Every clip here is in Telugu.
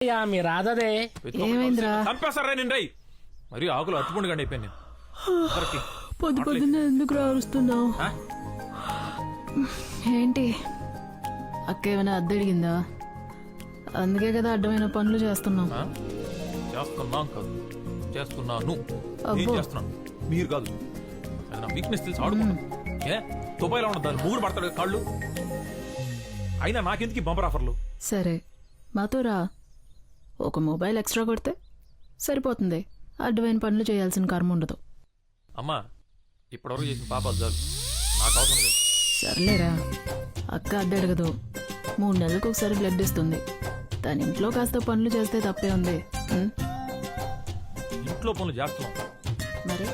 మీ రాధదే ఏమైందిరా? చంపేస్తారా నేను రై మరి ఆకులు అట్టుకుండు గండి అయిపోయాను నేను పొద్దు పొద్దున్న ఎందుకు రారుస్తున్నావు? ఏంటి అక్క ఏమైనా అద్దెడిగిందా? అందుకే కదా అడ్డమైన పనులు చేస్తున్నాం. చేస్తున్నాం కాదు చేస్తున్నాను అబ్బో. నేను చేస్తున్నాను మీరు కాదు. అది నా వీక్నెస్ తెలిసి ఆడుకుంటాను. ఏ దుబాయ్లో ఉన్న దాన్ని మూడు పడతాడు కాళ్ళు. అయినా నాకెందుకు బంపర్ ఆఫర్లు? సరే మాతో రా, ఒక మొబైల్ ఎక్స్ట్రా కొడితే సరిపోతుంది. అడ్డమైన పనులు చేయాల్సిన కర్మ ఉండదు. అమ్మా ఇప్పటివరకు చేసిన పాపాలు చాలు, నాకు అవసరం లేదు. సర్లేరా, అక్క అడ్డడగదు. 3 నెలలకు ఒకసారి బ్లడ్ ఇస్తుంది. తన ఇంట్లో కాస్త పనులు చేస్తే తప్పే ఉంది. ఇంట్లో పనులు చేస్తున్నాం మరి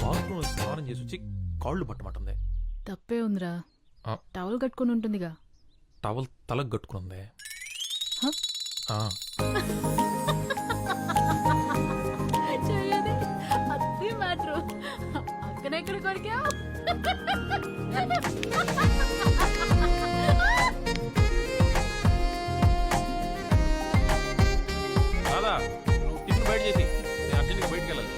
బాత్రూమ్ స్నానం చేసి వచ్చి కాళ్ళు పట్టమంటుంది. తప్పే ఉందిరా, టవల్ కట్టుకుని ఉంటుందిగా. టవల్ తలకు కట్టుకుంది. హ? అక్కడెక్కడ కొరికా? రాదా నువ్వు టిఫిన్ బయట చేసి నేను అర్జెంట్గా బయటికి వెళ్ళాలి.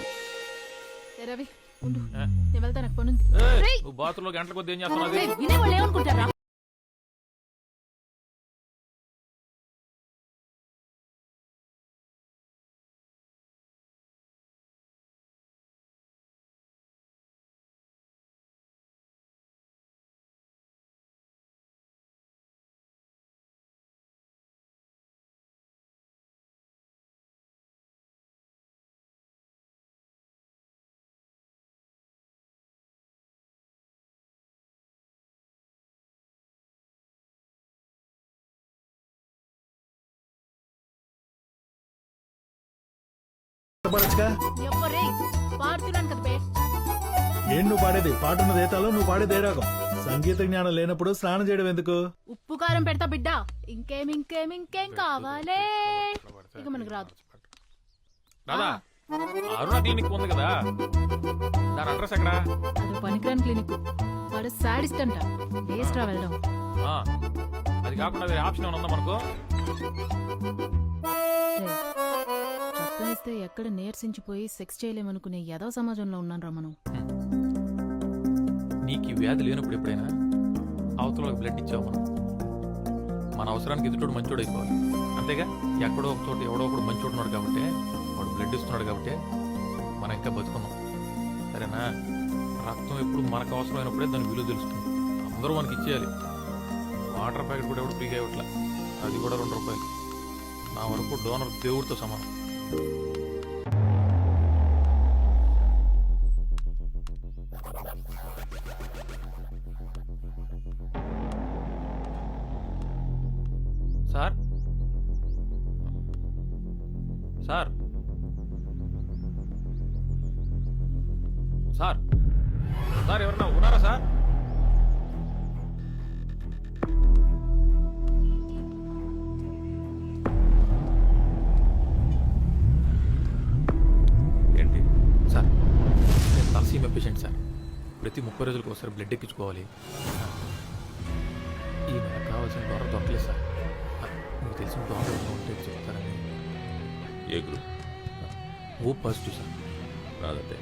రవి ఉండు, నేను వెళ్తాను, నాకు పనుంది. నువ్వు బాత్రూంలో గంటల కొద్ది ఏం చేస్తున్నావు? వినేవాళ్ళు ఏమనుకుంటారా? ఏం నువ్వు పాడేది? పాటున్న దేతాలో నువ్వు పాడేది ఏ రాగం? సంగీత జ్ఞానం లేనప్పుడు స్నానం చేయడం ఎందుకు? ఉప్పు కారం పెడతా బిడ్డ, ఇంకేం కావాలే? ఇక మనకు రాదు. రాదా అరుణ క్లినిక్ ఉంది కదా, దాని అడ్రస్ ఎక్కడా? అది పనికిరాని క్లినిక్, వాడు సాడిస్ట్ అంట. వేస్ట్ రా వెళ్ళడం. అది కాకుండా వేరే ఆప్షన్ ఏమైనా ఉందా మనకు? చెప్పనిస్తే ఎక్కడ నీరసించిపోయి సెక్స్ చేయలేమనుకునే ఏదో సమాజంలో ఉన్నాను రా మనం. నీకు ఈ వ్యాధి లేనప్పుడు ఎప్పుడైనా అవతల బ్లడ్ ఇచ్చావు మనం. మన అవసరానికి ఎదుటోడు మంచోడు అయిపోవాలి, అంతేగా? ఎక్కడో ఒక చోట ఎవడో ఒకడు మంచోడు ఉన్నాడు కాబట్టి, వాడు బ్లడ్ ఇస్తున్నాడు కాబట్టి మనం ఇంకా బతుకున్నాం. సరేనా? రక్తం ఎప్పుడు మనకు అవసరమైనప్పుడే దాని విలువ తెలుస్తుంది. అందరూ మనకి ఇచ్చేయాలి. వాటర్ ప్యాకెట్ కూడా ఎవడు ఫ్రీగా ఇవ్వట్లా, అది కూడా 2 రూపాయలు. నా వరకు డోనర్ దేవుడితో సమానం. సార్ సార్ సార్ సార్ ఎవరన్నా ఉన్నారా సార్? ఏంటి సార్ నేను తలసీమ పేషెంట్ సార్. ప్రతి 30 రోజులకు ఒకసారి బ్లడ్ ఎక్కించుకోవాలి. ఈ నెలకు కావాల్సిన డోనర్ దొరకలేదు సార్. మీకు తెలిసిన డోనర్ ఉంటే చెప్తారని. ఏ గ్రూప్? O positive sir. రాదంటే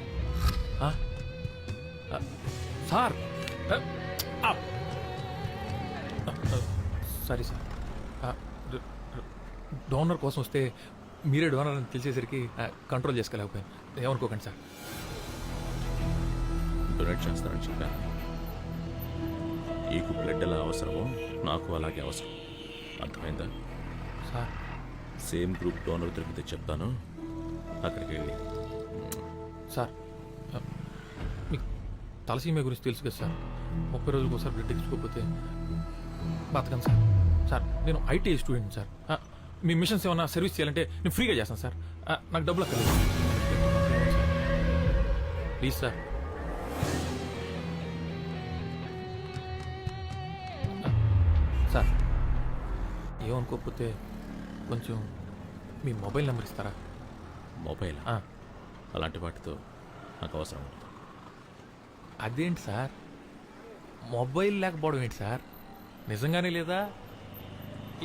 సార్ సారీ సార్, డోనర్ కోసం వస్తే మీరే డోనర్ అని తెలిసేసరికి కంట్రోల్ చేసుకోలేకపోయాను. ఏమనుకోకండి సార్. డొనేట్ చేస్తానని చెప్పాను. నీకు బ్లడ్ ఎలా అవసరమో నాకు అలాగే అవసరం, అర్థమైందా? సార్ సేమ్ గ్రూప్ డోనర్ దొరికితే చెప్తాను, అక్కడికి వెళ్ళి. సార్ మీకు తలసీమ గురించి తెలుసు కదా సార్. 30 రోజులకు ఒకసారి బ్లడ్ ఎక్కించుకోకపోతే బతకను సార్. సార్ నేను IT student sir. Me machines ఏమైనా సర్వీస్ చేయాలంటే నేను ఫ్రీగా చేస్తాను సార్. నాకు డబ్బులు అక్కర్లేదు ప్లీజ్ సార్. సార్ ఏమనుకోకపోతే కొంచెం మీ మొబైల్ నెంబర్ ఇస్తారా? మొబైల్ అలాంటి వాటితో నాకు అవసరం ఉంటుంది. అదేంటి సార్, మొబైల్ లేకపోవడం ఏంటి సార్? నిజంగానే లేదా?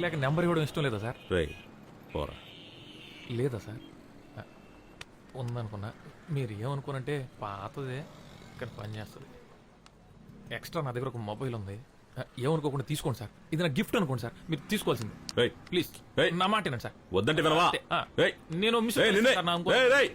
లేక నెంబర్ ఇవ్వడం ఇష్టం లేదా సార్? రే పోరా. లేదా సార్? ఉందనుకున్నా. మీరు ఏమనుకోనంటే పాతదే ఇక్కడ పని చేస్తుంది. ఎక్స్ట్రా నా దగ్గర ఒక మొబైల్ ఉంది. ఏమనుకోకుండా తీసుకోండి సార్. ఇది నా గిఫ్ట్ అనుకోండి సార్. మీరు తీసుకోవాల్సింది. రేయ్ ప్లీజ్ రేయ్. నా మాట వినండి సార్. వద్దంటే వినవా? రేయ్ నేను మిస్ రేయ్, నిన్నే. సార్, నా ఇంకో- రేయ్, రేయ్.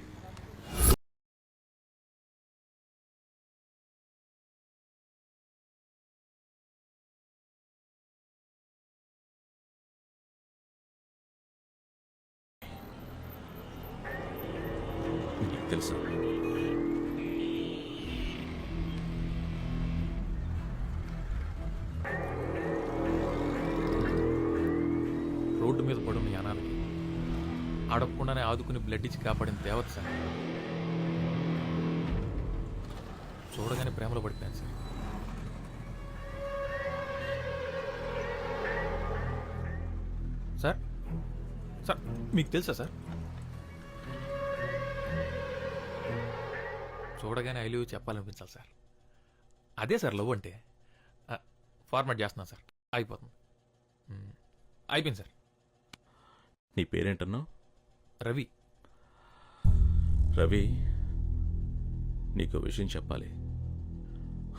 నీకు తెలుసా రోడ్డు మీద పడున్న యానాలకి అడగకుండానే ఆదుకుని బ్లడ్ ఇచ్చి కాపాడిన దేవత సార్. చూడగానే ప్రేమలో పడిపోయాను సార్. సార్ సార్ మీకు తెలుసా సార్? చూడగానే ఐ లవ్ యూ చెప్పాలనిపించాలి సార్. అదే సార్ లవ్ అంటే. ఫార్మాట్ చేస్తున్నాను సార్. అయిపోతుంది. అయిపోయింది సార్. నీ పేరేంటన్నావు? రవి. రవి, నీకు విషయం చెప్పాలి.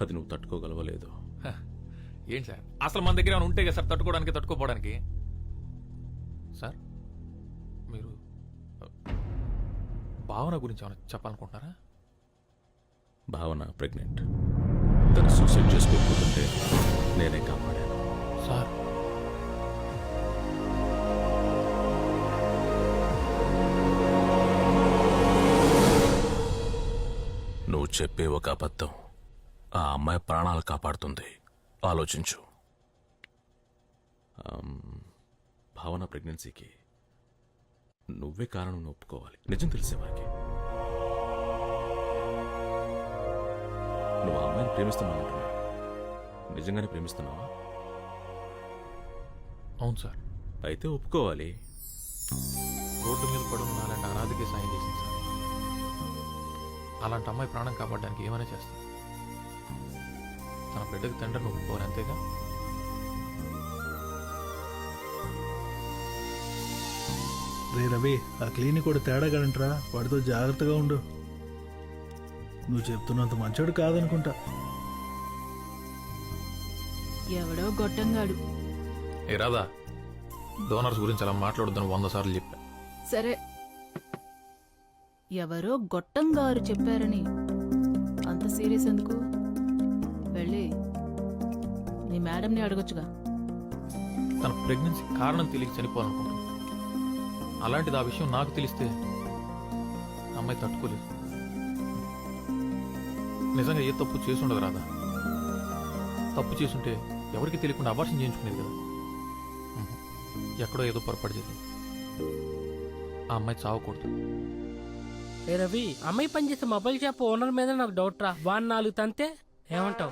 అది నువ్వు తట్టుకోగలవలేదు. హ, ఏంటి సార్ అసలు మన దగ్గర ఏమైనా ఉంటే కదా సార్ తట్టుకోవడానికి తట్టుకోపోవడానికి. సార్ మీరు భావన గురించి ఏమైనా చెప్పాలనుకుంటున్నారా? భావన ప్రెగ్నెంట్. తను సూసైడ్ చేసుకోకపోతుంటే నేనే కాపాడాను. సార్ నువ్వు చెప్పే ఒక అబద్ధం ఆ అమ్మాయి ప్రాణాలు కాపాడుతుంది. ఆలోచించు. భావన ప్రెగ్నెన్సీకి నువ్వే కారణం ఒప్పుకోవాలి. నిజం తెలిసేవారికి. నువ్వు ఆ అమ్మాయిని ప్రేమిస్తున్నావు అంటున్నా. నిజంగానే ప్రేమిస్తున్నావా? అవును సార్. అయితే ఒప్పుకోవాలి. రోడ్డు మీద పడున్న అలాంటి అనాథకి సాయం చేసింది సార్. అలాంటి అమ్మాయి ప్రాణం కాపాడడానికి ఏమైనా చేస్తాను. తన బిడ్డకి తండ్రిని ఒప్పుకోవాలి, అంతేగా? రే రవి, ఆ క్లినిక్ కూడా తేడా కదంట్రా. వాడితో జాగ్రత్తగా ఉండు. నువ్వు చెప్తున్నంత మంచోడు కాదనుకుంటా. ఎవడో గొట్టంగాడు. ఏ రాదా, డోనర్స్ గురించి అలా మాట్లాడొద్దని 100 సార్లు చెప్పా. సరే, ఎవరో గొట్టంగారు చెప్పారని అంత సీరియస్ ఎందుకు? వెళ్ళి నీ మేడంని అడగొచ్చుగా. తన ప్రెగ్నెన్సీ కారణం తెలియక చనిపోవాలనుకుంటుంది. అలాంటిది ఆ విషయం నాకు తెలిస్తే అమ్మాయి తట్టుకోలేదు. నిజంగా ఏ తప్పు చేసి ఉండదు రాదా. తప్పు చేసుంటే ఎవరికి తెలియకుండా అబార్షన్ చేయించుకునేది కదా. ఎక్కడో ఏదో పొరపాటు జరిగింది. ఆ అమ్మాయి చావకూడదు. ఏ రవి, అమ్మాయి పనిచేసే మొబైల్ షాప్ ఓనర్ మీద నాకు డౌట్ రా. వాన్ 4 తంతే ఏమంటావు?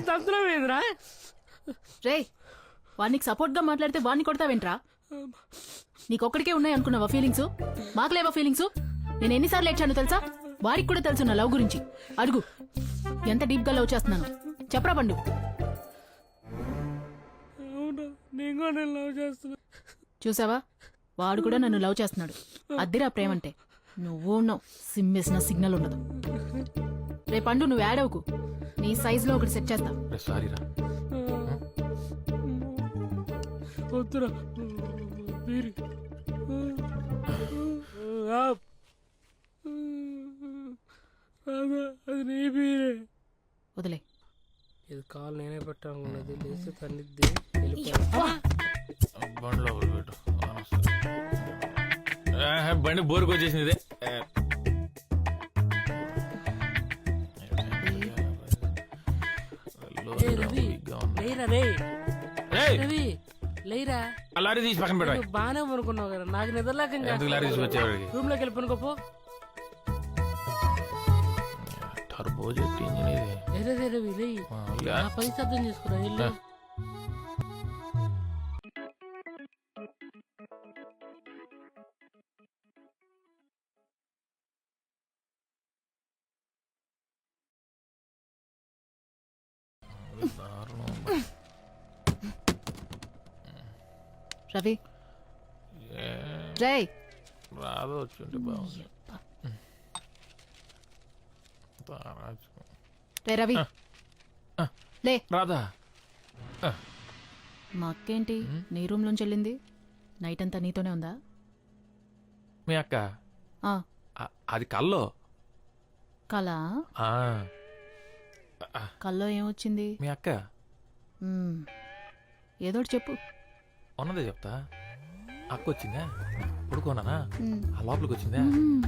తంతులేదురా. రే, వానికి సపోర్ట్ గా మాట్లాడితే వాడిని కొడతావేంట్రా? నీకొక్కడికే ఉన్నాయి అనుకున్నావా ఫీలింగ్స్? మాకు లేవా ఫీలింగ్స్? నేను ఎన్నిసార్లు ఏడ్చాను తెలుసా? వాడికి కూడా తెలుసు నా లవ్ గురించి. అడుగు, ఎంత డీప్ గా లవ్ చేస్తున్నాను చెప్పరా పండు. చూసావా, వాడు కూడా నన్ను లవ్ చేస్తున్నాడు. అద్దిరా ప్రేమంటే. నువ్వు ఉన్నావు, సిమ్మేసిన సిగ్నల్ ఉండదు. రే పండు, నువ్వు యాడ్ అవ్వకు. నీ సైజ్ లో ఒకటి సెట్ చేస్తా. సారీరా. వద్దురా. అది నీ బీరే. వదిలే. ఇది కాలు నేనే పెట్టాలన్నది. లేచి తన్నిద్ది. బండిలో పెట్టు. బండి బోరుకు వచ్చేసింది ఇదే. లేరా రే. రవి లేరా. లారీ తీసి పక్కన పెట్టాలి. బాగానే అనుకున్నావు కదా. నాకు నిద్రలేక లారీ తీసుకొచ్చేవాడికి రూమ్ లోకి వెళ్ళిపోనుకోపో. టర్బో జెట్ ఇంజిన్ ఇది. రవి లే. పని శబ్దం చేసుకురా. వెళ్ళు. రవి రేయ్ రాదు వచ్చుంటే బాగుంది. రే రవి లే. రాదా మా అక్కేంటి నీ రూమ్ లోంచి వెళ్ళింది? నైట్ అంతా నీతోనే ఉందా? మీ అక్క ఆ, అది కల్లో. కళ ఆ, కల్లో ఏమొచ్చింది? మీ అక్క మ్మ్. ఏదోటి చెప్పు. ఉన్నదే చెప్తా. అక్క వచ్చిందా పడుకోనానా మ్మ్. ఆ లోపలికి వచ్చిందా మ్మ్.